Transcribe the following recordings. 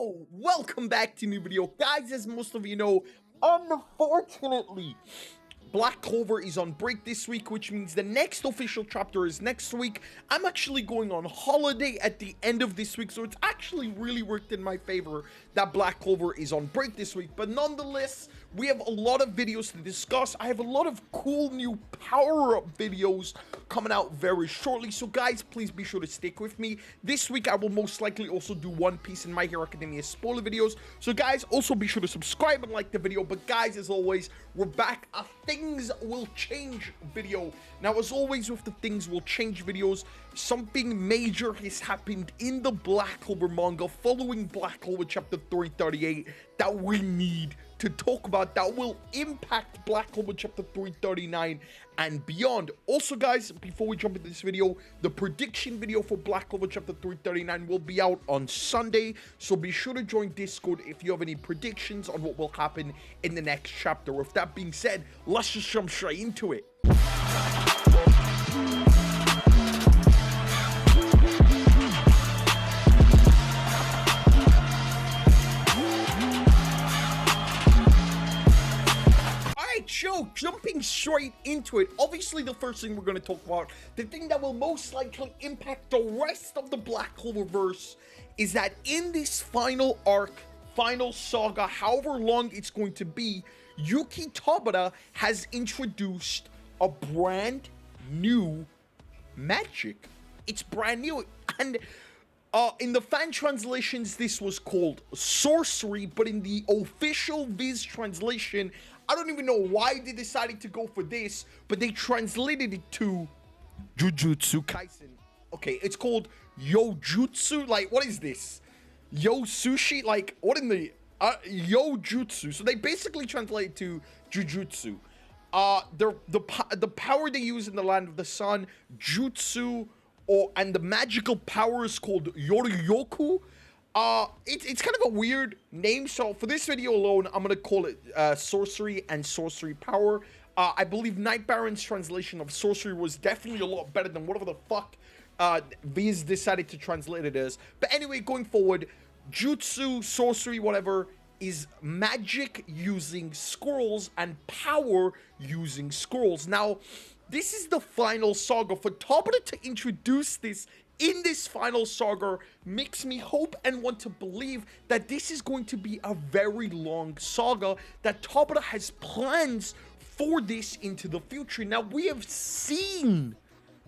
Yo, welcome back to a new video. Guys, as most of you know, unfortunately, Black Clover is on break this week, which means the next official chapter is next week. I'm actually going on holiday at the end of this week, so it's actually really worked in my favor that Black Clover is on break this week. But nonetheless, we have a lot of videos to discuss. I have a lot of cool new power-up videos coming out very shortly, so guys, please be sure to stick with me. This week, I will most likely also do One Piece and My Hero Academia spoiler videos, so guys, also be sure to subscribe and like the video. But guys, as always, we're back. Things will change video. Now, as always with the things will change videos, something major has happened in the Black Clover manga following Black Clover chapter 338 that we need to talk about, that will impact Black Clover chapter 339 and beyond. Also guys, before we jump into this video, the prediction video for Black Clover chapter 339 will be out on Sunday, so be sure to join Discord if you have any predictions on what will happen in the next chapter. With that being said, let's just jump straight into it. Jumping straight into it, obviously the first thing we're going to talk about, the thing that will most likely impact the rest of the Black Clover verse, is that in this final arc, final saga, however long it's going to be, Yuki Tabata has introduced a brand new magic. It's brand new, and in the fan translations, this was called sorcery, but in the official Viz translation, I don't even know why they decided to go for this, but they translated it to Jujutsu Kaisen. Okay, it's called Yojutsu. Like, what is this? Yo Sushi? Like, what in the... Yojutsu. So they basically translate it to Jujutsu. The power they use in the Land of the Sun, Jutsu, and the magical power is called Yoryoku. It's kind of a weird name, so for this video alone, I'm gonna call it sorcery and sorcery power. I believe Night Baron's translation of sorcery was definitely a lot better than whatever the fuck Viz decided to translate it as. But anyway, going forward, jutsu, sorcery, whatever, is magic using scrolls and power using scrolls. Now, this is the final saga. For Tabata to introduce this in this final saga makes me hope and want to believe that this is going to be a very long saga, that Tabata has plans for this into the future. Now, we have seen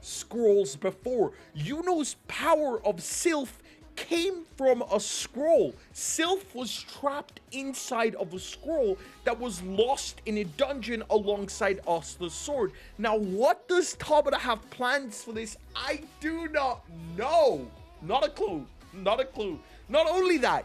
scrolls before. Yuno's power of Sylph came from a scroll. Sylph was trapped inside of a scroll that was lost in a dungeon alongside Asta's sword. Now, what does Tabata have plans for this? I do not know. Not a clue. Not a clue. Not only that,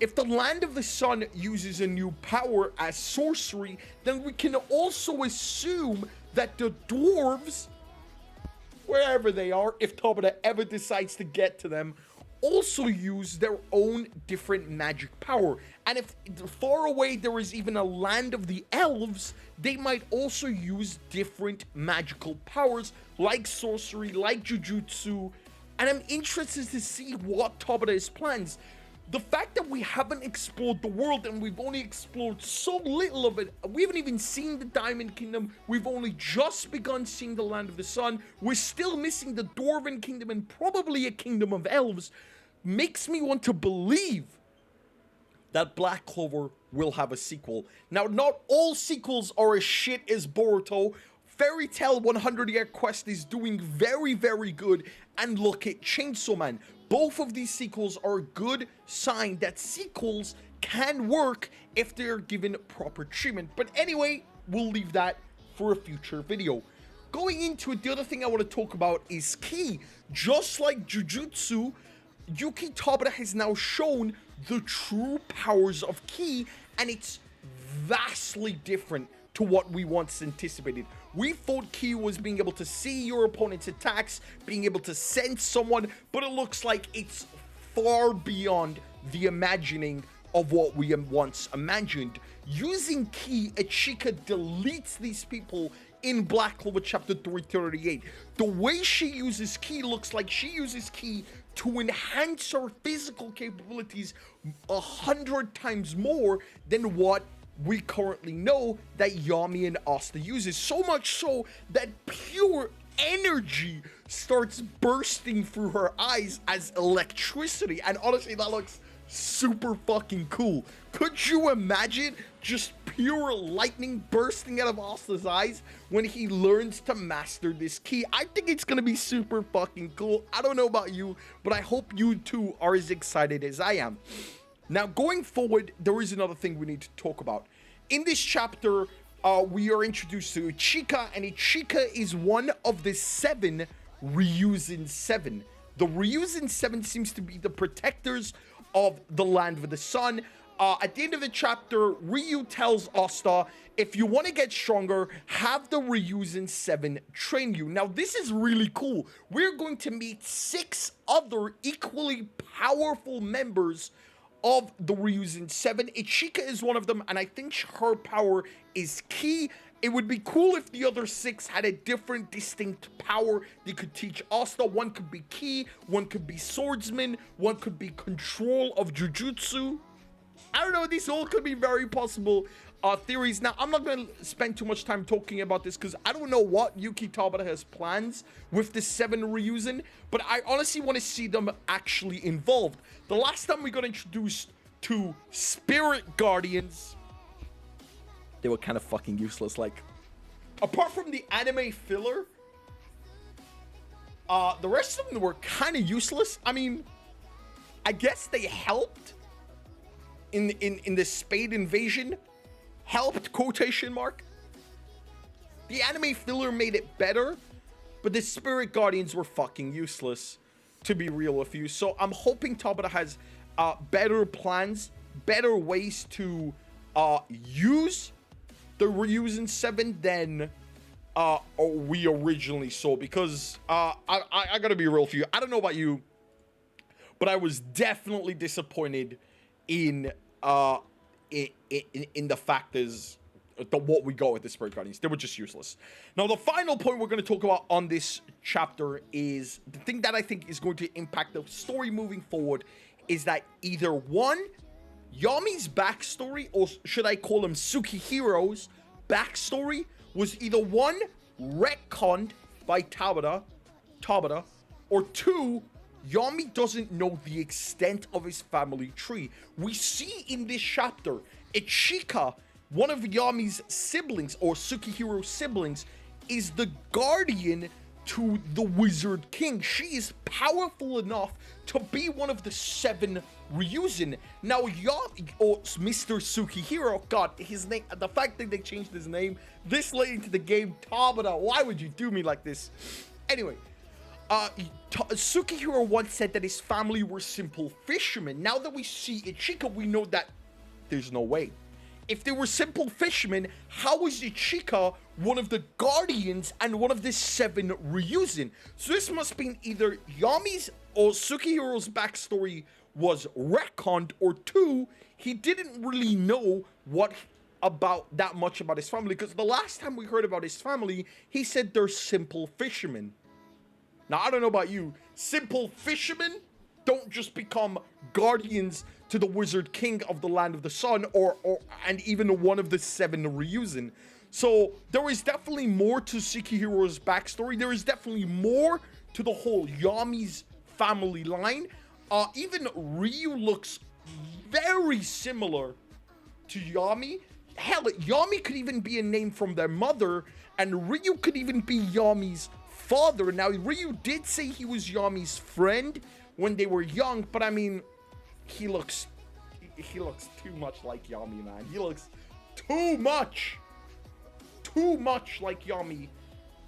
if the Land of the Sun uses a new power as sorcery, then we can also assume that the dwarves, wherever they are, if Tabata ever decides to get to them, also use their own different magic power. And if far away there is even a land of the elves, they might also use different magical powers like sorcery, like jujutsu, and I'm interested to see what Tabata's plans. The fact that we haven't explored the world and we've only explored so little of it, we haven't even seen the Diamond Kingdom, we've only just begun seeing the Land of the Sun, we're still missing the Dwarven Kingdom and probably a Kingdom of Elves, makes me want to believe that Black Clover will have a sequel. Now, not all sequels are as shit as Boruto. Fairy Tail 100 Year Quest is doing very, very good, and look at Chainsaw Man. Both of these sequels are a good sign that sequels can work if they're given proper treatment. But anyway, we'll leave that for a future video. Going into it, the other thing I want to talk about is Ki. Just like Jujutsu, Yuki Tabata has now shown the true powers of Ki, and it's vastly different to what we once anticipated. We thought Ki was being able to see your opponent's attacks, being able to sense someone, but it looks like it's far beyond the imagining of what we once imagined. Using Ki, Ichika deletes these people in Black Clover chapter 338. The way she uses Ki looks like she uses Ki to enhance her physical capabilities 100 times more than what we currently know that Yami and Asta uses. So much so that pure energy starts bursting through her eyes as electricity. And honestly, that looks super fucking cool. Could you imagine just pure lightning bursting out of Asta's eyes when he learns to master this key? I think it's gonna be super fucking cool. I don't know about you, but I hope you too are as excited as I am. Now, going forward, there is another thing we need to talk about. In this chapter, we are introduced to Ichika, and Ichika is one of the 7 Ryuzen 7. The Ryuzen 7 seems to be the protectors of the land of the sun. At the end of the chapter, Ryu tells Asta, if you want to get stronger, have the Ryuzen 7 train you. Now, this is really cool. We're going to meet 6 other equally powerful members of the Ryuzen 7. Ichika is one of them, and I think her power is key. It would be cool if the other 6 had a different, distinct power they could teach Asta. One could be ki, one could be swordsman, one could be control of jujutsu. I don't know, these all could be very possible theories. Now, I'm not going to spend too much time talking about this because I don't know what Yuki Tabata has plans with the 7 Ryuzen, but I honestly want to see them actually involved. The last time we got introduced to Spirit Guardians, they were kind of fucking useless. Like, apart from the anime filler, the rest of them were kind of useless. I mean, I guess they helped in the Spade invasion. Helped, quotation mark. The anime filler made it better, but the Spirit Guardians were fucking useless, to be real with you. So I'm hoping Tabata has better plans, better ways to use the Ryuzen 7 than we originally saw. Because I gotta be real with you, I don't know about you, but I was definitely disappointed in the fact is what we got with the Spirit Guardians. They were just useless. Now, the final point we're going to talk about on this chapter is the thing that I think is going to impact the story moving forward is that either one, Yami's backstory, or should I call him Sukihiro's backstory, was either one, retconned by Tabata, or 2, Yami doesn't know the extent of his family tree. We see in this chapter, Ichika, one of Yami's siblings, or Sukihiro's siblings, is the guardian to the Wizard King. She is powerful enough to be one of the 7 Ryuzen. Now, Yami, or Mr. Sukihiro, God, his name, the fact that they changed his name this late into the game, Tabata, why would you do me like this? Anyway, Sukihiro once said that his family were simple fishermen. Now that we see Ichika, we know that there's no way. If they were simple fishermen, how is Ichika one of the guardians and one of the 7 Ryuzen? So this must mean either Yami's or Sukihiro's backstory was retconned, or 2, he didn't really know that much about his family, because the last time we heard about his family, he said they're simple fishermen. Now, I don't know about you, simple fishermen don't just become guardians to the Wizard King of the Land of the Sun, and even one of the 7 Ryuzen. So there is definitely more to Sukihiro's backstory. There is definitely more to the whole Yami's family line. Even Ryu looks very similar to Yami. Hell, Yami could even be a name from their mother, and Ryu could even be Yami's father. Now, Ryu did say he was Yami's friend when they were young, but I mean, he looks too much like Yami, man. He looks too much like Yami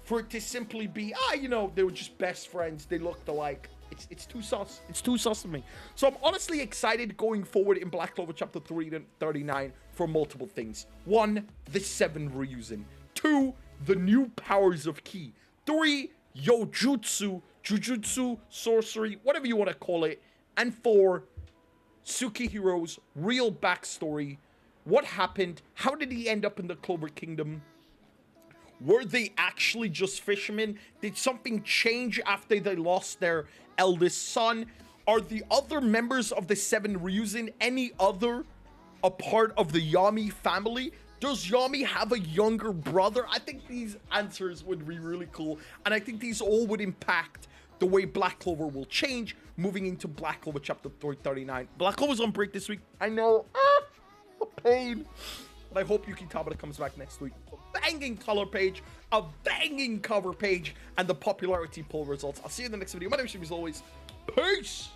for it to simply be, you know, they were just best friends, they looked alike. It's too sus. It's too sus to me. So I'm honestly excited going forward in Black Clover Chapter 39 for multiple things. 1, the 7 Ryuzen. 2, the new powers of Ki. 3, Yojutsu, Jujutsu, sorcery, whatever you want to call it. And 4, Sukihiro's real backstory. What happened? How did he end up in the Clover Kingdom? Were they actually just fishermen? Did something change after they lost their eldest son. Are the other members of the 7 Ryuzen any other a part of the Yami family? Does Yami have a younger brother? I think these answers would be really cool, and I think these all would impact the way Black Clover will change moving into Black Clover chapter 39. Black Clover's on break this week. I know. The pain. But I hope Yuki Tabata comes back next week. A banging color page, a banging cover page, and the popularity poll results. I'll see you in the next video. My name is Yamis, as always. Peace!